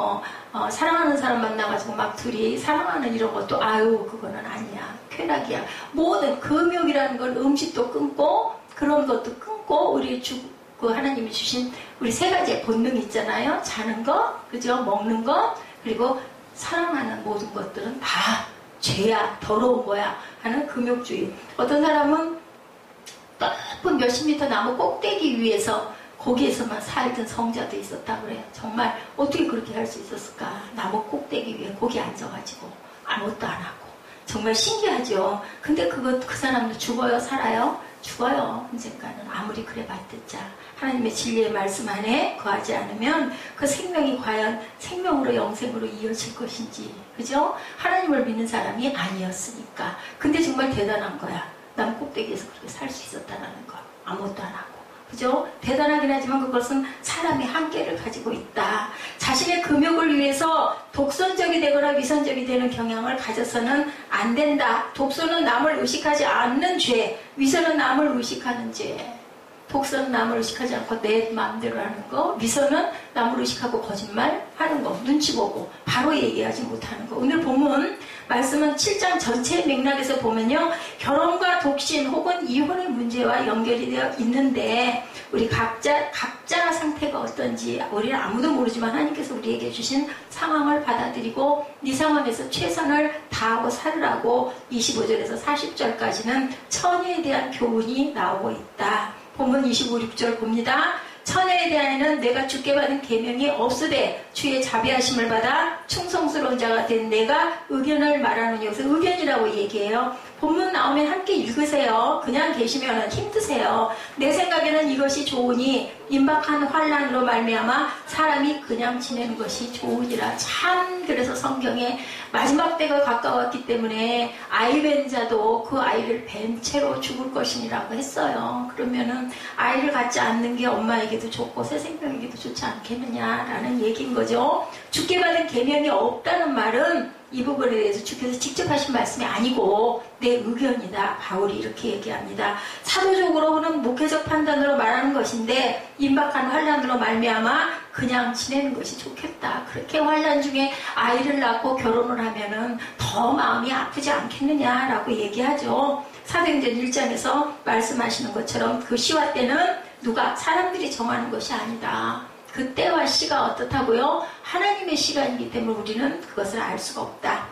사랑하는 사람 만나가지고 막 둘이 사랑하는 이런 것도, 그거는 아니야. 쾌락이야. 모든 금욕이라는 건 음식도 끊고, 그런 것도 끊고, 우리 하나님이 주신 우리 3가지의 본능이 있잖아요. 자는 것, 그죠? 먹는 것, 그리고 사랑하는 모든 것들은 다 죄야, 더러운 거야. 하는 금욕주의. 어떤 사람은 높은 몇십 미터 나무 꼭대기 위에서 거기에서만 살던 성자도 있었다 그래요. 정말 어떻게 그렇게 할 수 있었을까? 나무 꼭대기 위에 거기 앉아가지고 아무것도 안 하고 정말 신기하죠. 근데 그 사람도 죽어요? 살아요? 죽어요. 언젠가는 아무리 그래 봤댔자 하나님의 진리의 말씀 안에 거하지 않으면 그 생명이 과연 생명으로 영생으로 이어질 것인지, 그죠? 하나님을 믿는 사람이 아니었으니까. 근데 정말 대단한 거야. 나무 꼭대기에서 그렇게 살 수 있었다는 거. 아무것도 안 하고. 그죠? 대단하긴 하지만 그것은 사람의 한계를 가지고 있다. 자신의 금욕을 위해서 독선적이 되거나 위선적이 되는 경향을 가져서는 안 된다. 독선은 남을 의식하지 않는 죄, 위선은 남을 의식하는 죄. 독서는 남을 의식하지 않고 내 마음대로 하는 거, 미서는 남을 의식하고 거짓말 하는 거, 눈치 보고 바로 얘기하지 못하는 거. 오늘 본문 말씀은 7장 전체 맥락에서 보면요, 결혼과 독신 혹은 이혼의 문제와 연결이 되어 있는데 우리 각자 상태가 어떤지 우리는 아무도 모르지만 하나님께서 우리에게 주신 상황을 받아들이고 네 상황에서 최선을 다하고 살으라고 25절에서 40절까지는 처녀에 대한 교훈이 나오고 있다. 본문 25, 6절 봅니다. 처녀에 대하여는 내가 주께 받은 계명이 없으되 주의 자비하심을 받아 충성스러운 자가 된 내가 의견을 말하노니, 여기서 의견이라고 얘기해요. 본문 나오면 함께 읽으세요. 그냥 계시면 힘드세요. 내 생각에는 이것이 좋으니 임박한 환난으로 말미암아 사람이 그냥 지내는 것이 좋으니라. 참 그래서 성경에 마지막 때가 가까웠기 때문에 아이 뵌 자도 그 아이를 뵌 채로 죽을 것이니라고 했어요. 그러면은 아이를 갖지 않는 게 엄마에게도 좋고 새 생명에게도 좋지 않겠느냐라는 얘기인 거죠. 주께 받은 계명이 없다는 말은 이 부분에 대해서 주께서 직접 하신 말씀이 아니고 내 의견이다. 바울이 이렇게 얘기합니다. 사도적으로는 목회적 판단으로 말하는 것인데 임박한 환난으로 말미암아 그냥 지내는 것이 좋겠다. 그렇게 환난 중에 아이를 낳고 결혼을 하면은 더 마음이 아프지 않겠느냐라고 얘기하죠. 사도행전 1장에서 말씀하시는 것처럼 그 시와 때는 누가 사람들이 정하는 것이 아니다. 그 때와 시가 어떻다고요? 하나님의 시간이기 때문에 우리는 그것을 알 수가 없다.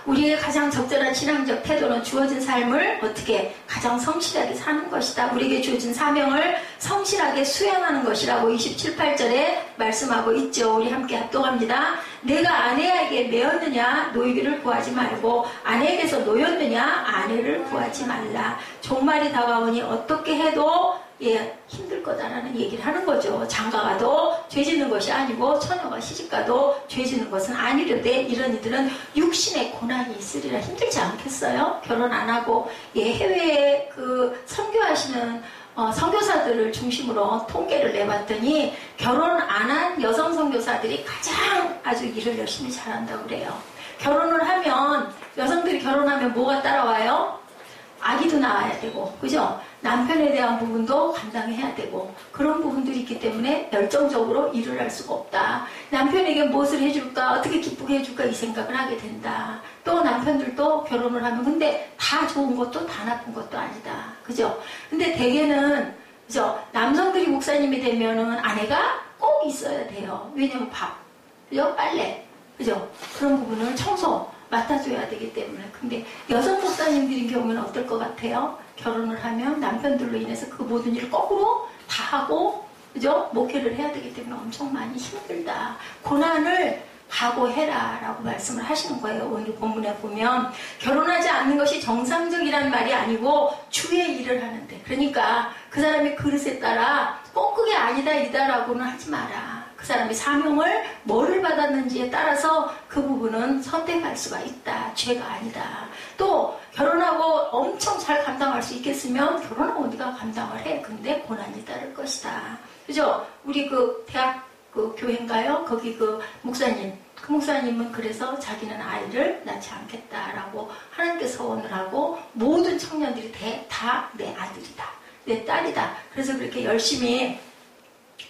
우리의 가장 적절한 신앙적 태도는 주어진 삶을 어떻게 가장 성실하게 사는 것이다. 우리에게 주어진 사명을 성실하게 수행하는 것이라고 27, 8절에 말씀하고 있죠. 우리 함께 합독합니다. 내가 아내에게 매었느냐 노이기를 구하지 말고 아내에게서 노였느냐 아내를 구하지 말라. 종말이 다가오니 어떻게 해도 힘들 거다라는 얘기를 하는 거죠. 장가가도 죄짓는 것이 아니고 처녀가 시집가도 죄짓는 것은 아니려되 이런 이들은 육신의 고난이 있으리라. 힘들지 않겠어요? 결혼 안 하고 해외에 그 선교하시는 선교사들을 중심으로 통계를 내봤더니 결혼 안 한 여성 선교사들이 가장 아주 일을 열심히 잘한다고 그래요. 결혼을 하면 여성들이 결혼하면 뭐가 따라와요? 아기도 낳아야 되고, 그죠? 남편에 대한 부분도 감당해야 되고 그런 부분들이 있기 때문에 열정적으로 일을 할 수가 없다. 남편에게 무엇을 해줄까, 어떻게 기쁘게 해줄까 이 생각을 하게 된다. 또 남편들도 결혼을 하면 근데 다 좋은 것도 다 나쁜 것도 아니다. 그죠? 근데 대개는 그죠? 남성들이 목사님이 되면은 아내가 꼭 있어야 돼요. 왜냐면 밥, 그죠? 빨래, 그죠? 그런 부분을 청소 맡아줘야 되기 때문에. 근데 여성 목사님들인 경우는 어떨 것 같아요? 결혼을 하면 남편들로 인해서 그 모든 일을 거꾸로 다 하고, 그죠? 목회를 해야 되기 때문에 엄청 많이 힘들다. 고난을 각오해라 라고 말씀을 하시는 거예요. 오늘 본문에 보면 결혼하지 않는 것이 정상적이라는 말이 아니고 주의 일을 하는데, 그러니까 그 사람의 그릇에 따라 꼭 그게 아니다 이다라고는 하지 마라. 그 사람이 사명을 뭐를 받았는지에 따라서 그 부분은 선택할 수가 있다. 죄가 아니다. 또 결혼하고 엄청 잘 감당할 수 있겠으면 결혼하고 네가 감당을 해. 근데 고난이 따를 것이다. 그죠? 우리 그 대학 그 교회인가요? 거기 그 목사님. 그 목사님은 그래서 자기는 아이를 낳지 않겠다라고 하나님께 서원을 하고 모든 청년들이 다 내 아들이다. 내 딸이다. 그래서 그렇게 열심히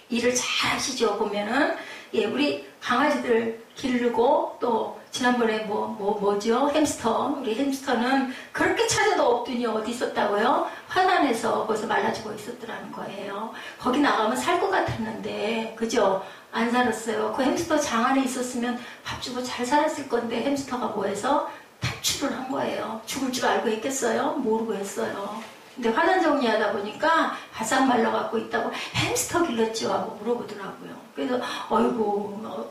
일을 잘 하시죠. 보면은 우리 강아지들 기르고 또 지난번에 뭐죠? 햄스터. 우리 햄스터는 그렇게 찾아도 없더니 어디 있었다고요? 화단에서 거기서 말라지고 있었더라는 거예요. 거기 나가면 살 것 같았는데, 그죠? 안 살았어요. 그 햄스터 장 안에 있었으면 밥 주고 잘 살았을 건데 햄스터가 뭐해서 탈출을 한 거예요. 죽을 줄 알고 했겠어요? 모르고 했어요. 근데 화단 정리하다 보니까 바싹 말라갖고 있다고 햄스터 길렀죠 하고 물어보더라고요. 그래서 어이구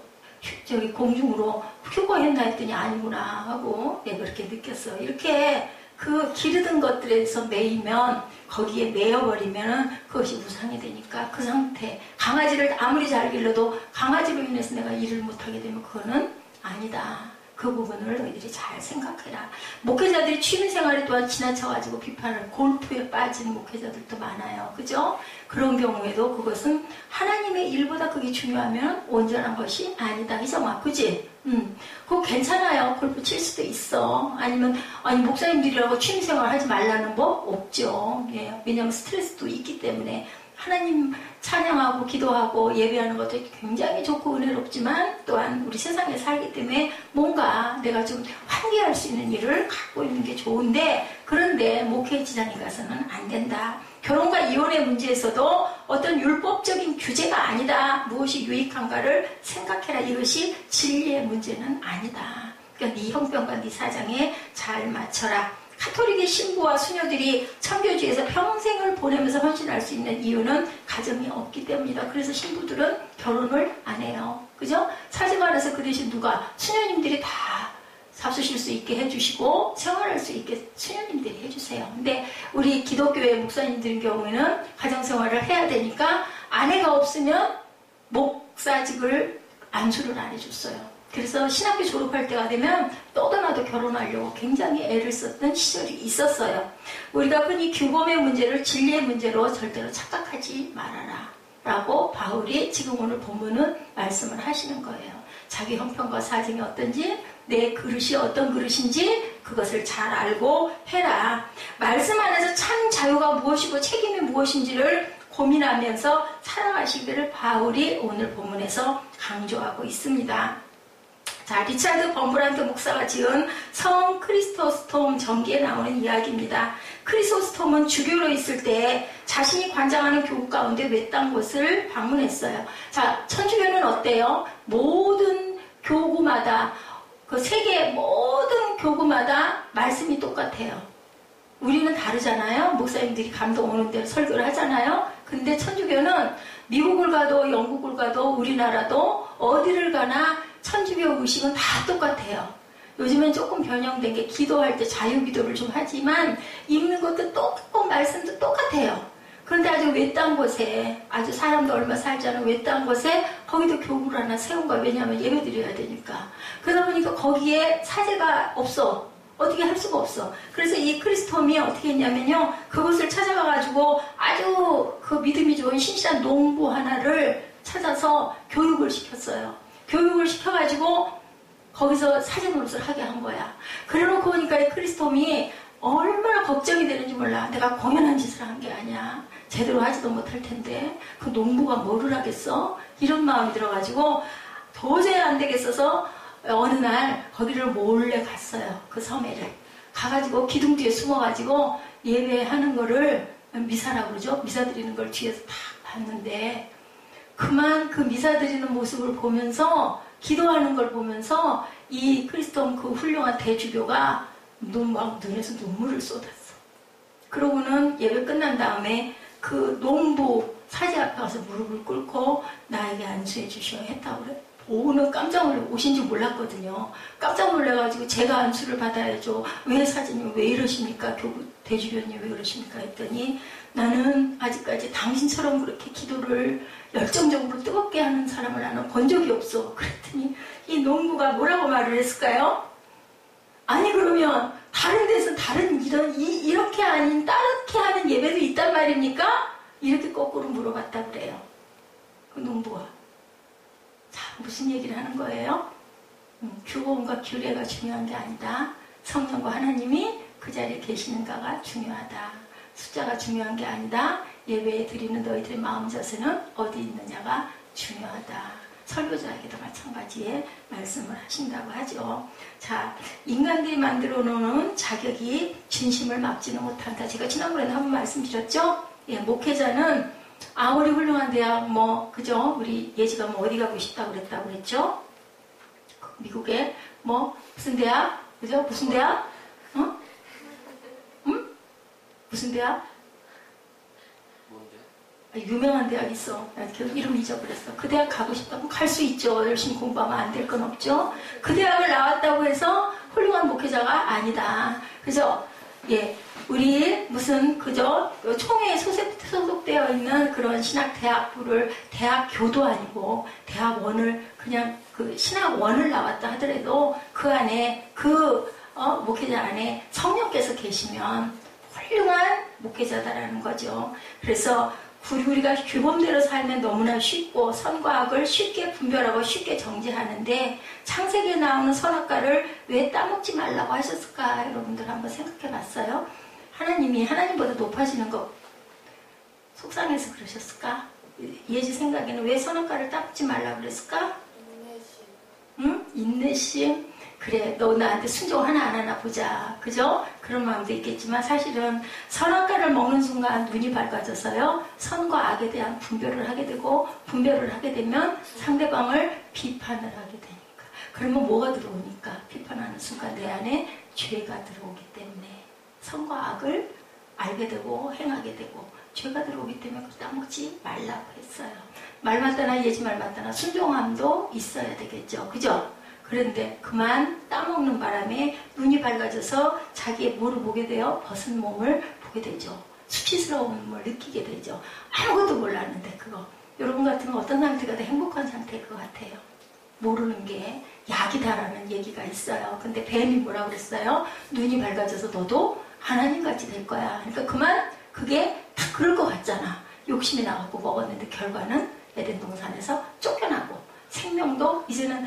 저기 공중으로 휴거했나 했더니 아니구나 하고 그렇게 느꼈어요. 이렇게 그 기르던 것들에서 매이면 거기에 매여버리면 그것이 무상이 되니까 그 상태, 강아지를 아무리 잘 길러도 강아지로 인해서 내가 일을 못하게 되면 그거는 아니다. 그 부분을 너희들이 잘 생각해라. 목회자들이 취미생활에 또한 지나쳐가지고 비판을 골프에 빠진 목회자들도 많아요. 그죠? 그런 경우에도 그것은 하나님의 일보다 그게 중요하면 온전한 것이 아니다. 희성아, 그지? 그거 괜찮아요. 골프 칠 수도 있어. 아니면, 아니, 목사님들이라고 취미생활 하지 말라는 법? 없죠. 예. 왜냐하면 스트레스도 있기 때문에. 하나님 찬양하고 기도하고 예배하는 것도 굉장히 좋고 은혜롭지만 또한 우리 세상에 살기 때문에 뭔가 내가 좀 환기할 수 있는 일을 갖고 있는 게 좋은데, 그런데 목회 지장에 가서는 안 된다. 결혼과 이혼의 문제에서도 어떤 율법적인 규제가 아니다. 무엇이 유익한가를 생각해라. 이것이 진리의 문제는 아니다. 그러니까 네 형편과 네 사정에 잘 맞춰라. 가톨릭의 신부와 수녀들이 청교지에서 평생을 보내면서 헌신할 수 있는 이유는 가정이 없기 때문이다. 그래서 신부들은 결혼을 안 해요. 그죠? 사제관에서 그 대신 누가? 수녀님들이 다 잡수실 수 있게 해주시고 생활할 수 있게 수녀님들이 해주세요. 근데 우리 기독교의 목사님들인 경우에는 가정생활을 해야 되니까 아내가 없으면 목사직을 안수를 안 해줬어요. 그래서 신학교 졸업할 때가 되면 너도 나도 결혼하려고 굉장히 애를 썼던 시절이 있었어요. 우리가 흔히 규범의 문제를 진리의 문제로 절대로 착각하지 말아라 라고 바울이 지금 오늘 본문은 말씀을 하시는 거예요. 자기 형편과 사정이 어떤지, 내 그릇이 어떤 그릇인지 그것을 잘 알고 해라. 말씀 안에서 참 자유가 무엇이고 책임이 무엇인지를 고민하면서 살아가시기를 바울이 오늘 본문에서 강조하고 있습니다. 자, 리차드 범브란트 목사가 지은 성 크리스토스톰 전기에 나오는 이야기입니다. 크리소스톰은 주교로 있을 때 자신이 관장하는 교구 가운데 외딴 곳을 방문했어요. 자, 천주교는 어때요? 모든 교구마다, 그 세계 모든 교구마다 말씀이 똑같아요. 우리는 다르잖아요. 목사님들이 감동 오는 대로 설교를 하잖아요. 근데 천주교는 미국을 가도 영국을 가도 우리나라도 어디를 가나 천주교 의식은 다 똑같아요. 요즘엔 조금 변형된 게 기도할 때 자유기도를 좀 하지만 읽는 것도 똑같고 말씀도 똑같아요. 그런데 아주 외딴 곳에, 아주 사람도 얼마 살지 않은 외딴 곳에 거기도 교구를 하나 세운 거야. 왜냐하면 예배드려야 되니까. 그러다 보니까 거기에 사제가 없어. 어떻게 할 수가 없어. 그래서 이 크리스톰이 어떻게 했냐면요, 그곳을 찾아가가지고 아주 그 믿음이 좋은 신실한 농부 하나를 찾아서 교육을 시켰어요. 교육을 시켜가지고 거기서 사제 노릇을 하게 한 거야. 그래놓고 보니까 이 크리스톰이 얼마나 걱정이 되는지 몰라. 내가 공연한 짓을 한 게 아니야. 제대로 하지도 못할 텐데 그 농부가 뭐를 하겠어? 이런 마음이 들어가지고 도저히 안 되겠어서 어느 날 거기를 몰래 갔어요. 그 섬에를. 가가지고 기둥 뒤에 숨어가지고 예배하는 거를, 미사라고 그러죠? 미사 드리는 걸 뒤에서 딱 봤는데, 그만 그 미사 드리는 모습을 보면서, 기도하는 걸 보면서 이 크리스톰 그 훌륭한 대주교가 막 눈에서 눈물을 쏟았어. 그러고는 예배 끝난 다음에 그 농부 사제 앞에 가서 무릎을 꿇고 나에게 안수해 주시오 했다고 그래. 오는 깜짝 놀래, 오신지 몰랐거든요. 깜짝 놀래가지고 제가 안수를 받아야죠. 왜 사제님 왜 이러십니까? 교구 대주교님 왜 그러십니까? 했더니 나는 아직까지 당신처럼 그렇게 기도를 열정적으로 뜨겁게 하는 사람을 나는 본 적이 없어. 그랬더니 이 농부가 뭐라고 말을 했을까요? 아니 그러면 다른 데서 다른 이렇게 아닌 따르게 하는 예배도 있단 말입니까? 이렇게 거꾸로 물어봤다 그래요. 그 농부가. 자, 무슨 얘기를 하는 거예요? 규범과 규례가 중요한 게 아니다. 성령과 하나님이 그 자리에 계시는가가 중요하다. 숫자가 중요한 게 아니다. 예배에 드리는 너희들의 마음 자세는 어디 있느냐가 중요하다. 설교자에게도 마찬가지의 말씀을 하신다고 하죠. 자, 인간들이 만들어 놓은 자격이 진심을 막지는 못한다. 제가 지난번에도 한번 말씀드렸죠? 예, 목회자는 아무리 훌륭한 대학, 그죠? 우리 예지가 어디 가고 싶다고 그랬다고 그랬죠? 미국에, 무슨 대학? 그죠? 무슨 대학? 응? 무슨 대학? 유명한 대학 있어. 계속 이름 잊어버렸어. 그 대학 가고 싶다면 갈 수 있죠. 열심히 공부하면 안 될 건 없죠. 그 대학을 나왔다고 해서 훌륭한 목회자가 아니다. 그죠? 예. 우리 무슨 그저 총회에 소속되어 있는 그런 신학대학부를 대학교도 아니고 대학원을 그냥 그 신학원을 나왔다 하더라도 그 안에 목회자 안에 성령께서 계시면 훌륭한 목회자다라는 거죠. 그래서 우리가 규범대로 살면 너무나 쉽고 선과 악을 쉽게 분별하고 쉽게 정죄하는데 창세기에 나오는 선악과를 왜 따먹지 말라고 하셨을까? 여러분들 한번 생각해 봤어요? 하나님이 하나님보다 높아지는 거 속상해서 그러셨을까? 예지 생각에는 왜 선악과를 따먹지 말라고 그랬을까? 인내심. 응? 인내심. 그래, 너 나한테 순종 하나 안 하나 보자. 그죠? 그런 마음도 있겠지만 사실은 선악과를 먹는 순간 눈이 밝아져서요. 선과 악에 대한 분별을 하게 되고 분별을 하게 되면 상대방을 비판을 하게 되니까. 그러면 뭐가 들어오니까? 비판하는 순간 내 안에 죄가 들어오기 때문에 선과 악을 알게 되고 행하게 되고 죄가 들어오기 때문에 따먹지 말라고 했어요. 말 맞다나 예지 말 맞다나 순종함도 있어야 되겠죠. 그죠? 그런데 그만 따먹는 바람에 눈이 밝아져서 자기의 뭐를 보게 돼요? 벗은 몸을 보게 되죠. 수치스러움을 느끼게 되죠. 아무것도 몰랐는데 그거. 여러분 같으면 어떤 상태가 더 행복한 상태일 것 같아요? 모르는 게 약이다라는 얘기가 있어요. 근데 뱀이 뭐라고 그랬어요? 눈이 밝아져서 너도 하나님같이 될 거야. 그러니까 그만 그게 다 그럴 것 같잖아. 욕심이 나갖고 먹었는데 결과는 에덴 동산에서 쫓겨나고 생명도 이제는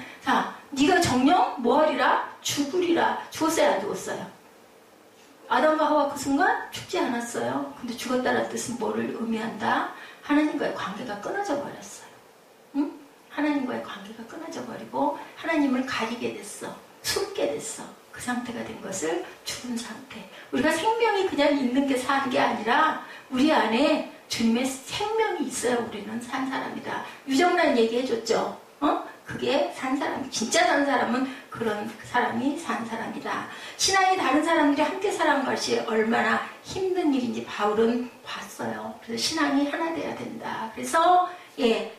네가 정령 뭐하리라? 죽으리라. 죽었어요? 안 죽었어요? 아담과 하와 그 순간 죽지 않았어요. 근데 죽었다는 뜻은 뭐를 의미한다? 하나님과의 관계가 끊어져 버렸어요. 응? 하나님과의 관계가 끊어져 버리고 하나님을 가리게 됐어. 숨게 됐어. 그 상태가 된 것을 죽은 상태. 우리가 생명이 그냥 있는 게 사는 게 아니라 우리 안에 주님의 생명이 있어요. 우리는 산 사람이다. 유정란 얘기해줬죠. 그게 산 사람, 진짜 산 사람은 그런 사람이 산 사람이다. 신앙이 다른 사람들이 함께 살아간 것이 얼마나 힘든 일인지 바울은 봤어요. 그래서 신앙이 하나 돼야 된다. 그래서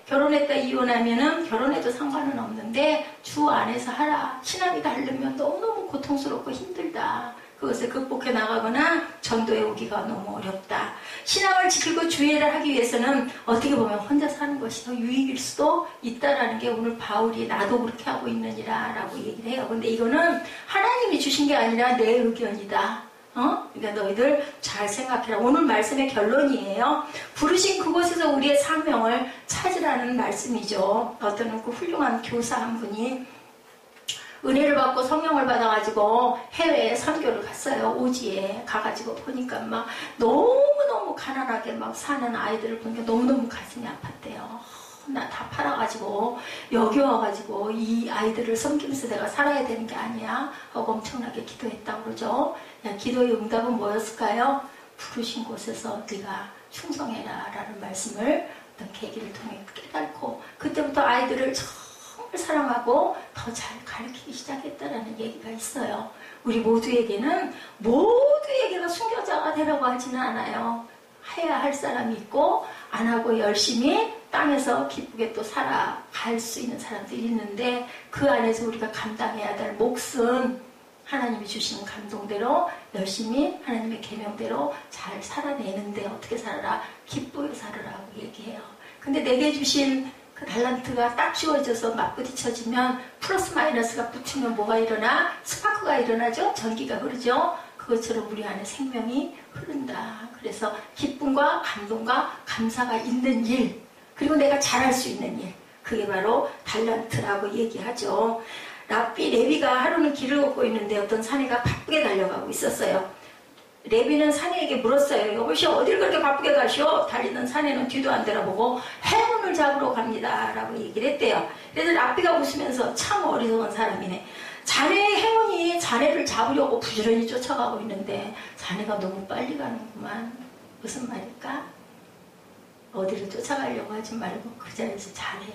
결혼했다 이혼하면은 결혼해도 상관은 없는데 주 안에서 하라. 신앙이 다르면 너무너무 고통스럽고 힘들다. 그것을 극복해 나가거나 전도해 오기가 너무 어렵다. 신앙을 지키고 주의를 하기 위해서는 어떻게 보면 혼자 사는 것이 더 유익일 수도 있다라는 게 오늘 바울이 나도 그렇게 하고 있느니라 라고 얘기를 해요. 근데 이거는 하나님이 주신 게 아니라 내 의견이다. 그러니까 너희들 잘 생각해라. 오늘 말씀의 결론이에요. 부르신 그곳에서 우리의 사명을 찾으라는 말씀이죠. 어떤 그 훌륭한 교사 한 분이 은혜를 받고 성령을 받아가지고 해외에 선교를 갔어요. 오지에 가가지고 보니까 막 너무너무 가난하게 막 사는 아이들을 보니까 너무너무 가슴이 아팠대요. 나 다 팔아가지고 여기 와가지고 이 아이들을 섬기면서 내가 살아야 되는 게 아니야 하고 엄청나게 기도했다고 그러죠. 기도의 응답은 뭐였을까요? 부르신 곳에서 네가 충성해라 라는 말씀을 어떤 계기를 통해 깨닫고 그때부터 아이들을 정말 사랑하고 더 잘 가르치기 시작했다라는 얘기가 있어요. 우리 모두에게는 모두에게가 순교자가 되라고 하지는 않아요. 해야 할 사람이 있고 안 하고 열심히 땅에서 기쁘게 또 살아갈 수 있는 사람들이 있는데 그 안에서 우리가 감당해야 될 몫은 하나님이 주시는 감동대로 열심히 하나님의 계명대로 잘 살아내는데 어떻게 살아라? 기쁘게 살으라고 얘기해요. 근데 내게 주신 그 달란트가 딱 쥐어져서 맞부딪혀지면 플러스 마이너스가 붙으면 뭐가 일어나? 스파크가 일어나죠? 전기가 흐르죠? 그것처럼 우리 안에 생명이 흐른다. 그래서 기쁨과 감동과 감사가 있는 일, 그리고 내가 잘할 수 있는 일, 그게 바로 달란트라고 얘기하죠. 레위가 하루는 길을 걷고 있는데 어떤 사내가 바쁘게 달려가고 있었어요. 레위는 사내에게 물었어요. 여보시오, 어딜 그렇게 바쁘게 가시오? 달리는 사내는 뒤도 안 돌아보고 행운을 잡으러 갑니다 라고 얘기를 했대요. 그래서 랍비가 웃으면서 참 어리석은 사람이네. 자네의 행운이 자네를 잡으려고 부지런히 쫓아가고 있는데 자네가 너무 빨리 가는구만. 무슨 말일까? 어디를 쫓아가려고 하지 말고 그 자리에서 잘해.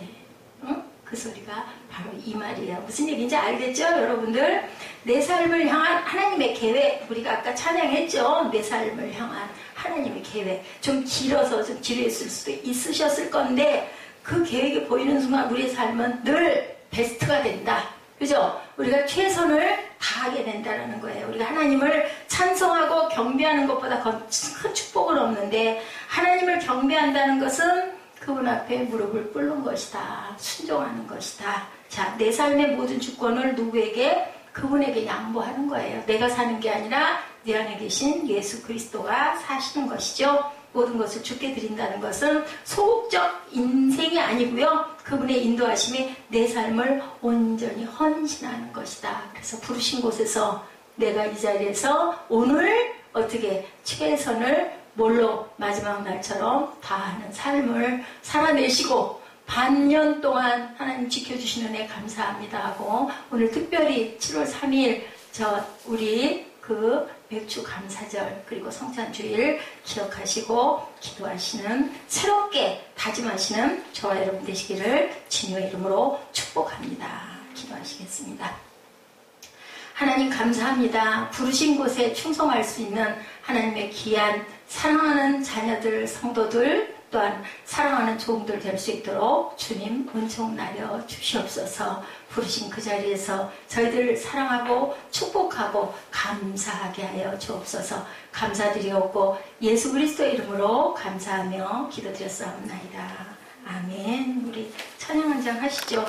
응? 그 소리가 바로 이 말이에요. 무슨 얘기인지 알겠죠, 여러분들? 내 삶을 향한 하나님의 계획, 우리가 아까 찬양했죠? 내 삶을 향한 하나님의 계획. 좀 길어서 좀 지루했을 수도 있으셨을 건데 그 계획이 보이는 순간 우리의 삶은 늘 베스트가 된다. 그죠? 우리가 최선을 다하게 된다는 거예요. 우리가 하나님을 찬송하고 경배하는 것보다 큰 축복은 없는데, 하나님을 경배한다는 것은 그분 앞에 무릎을 꿇는 것이다. 순종하는 것이다. 자, 내 삶의 모든 주권을 누구에게? 그분에게 양보하는 거예요. 내가 사는 게 아니라 내 안에 계신 예수 그리스도가 사시는 것이죠. 모든 것을 주께 드린다는 것은 소극적 인생이 아니고요. 그분의 인도하심이 내 삶을 온전히 헌신하는 것이다. 그래서 부르신 곳에서 내가 이 자리에서 오늘 어떻게 최선을 뭘로 마지막 날처럼 다하는 삶을 살아내시고, 반년 동안 하나님 지켜주신 은혜 감사합니다 하고, 오늘 특별히 7월 3일 우리 맥주 감사절 그리고 성찬주일 기억하시고 기도하시는, 새롭게 다짐하시는 저와 여러분 되시기를 주님의 이름으로 축복합니다. 기도하시겠습니다. 하나님 감사합니다. 부르신 곳에 충성할 수 있는 하나님의 귀한 사랑하는 자녀들, 성도들, 또한 사랑하는 종들 될 수 있도록 주님 은총 나려 주시옵소서. 부르신 그 자리에서 저희들 사랑하고 축복하고 감사하게 하여 주옵소서. 감사드리옵고 예수 그리스도의 이름으로 감사하며 기도드렸사옵나이다. 아멘. 우리 찬양 한 장 하시죠.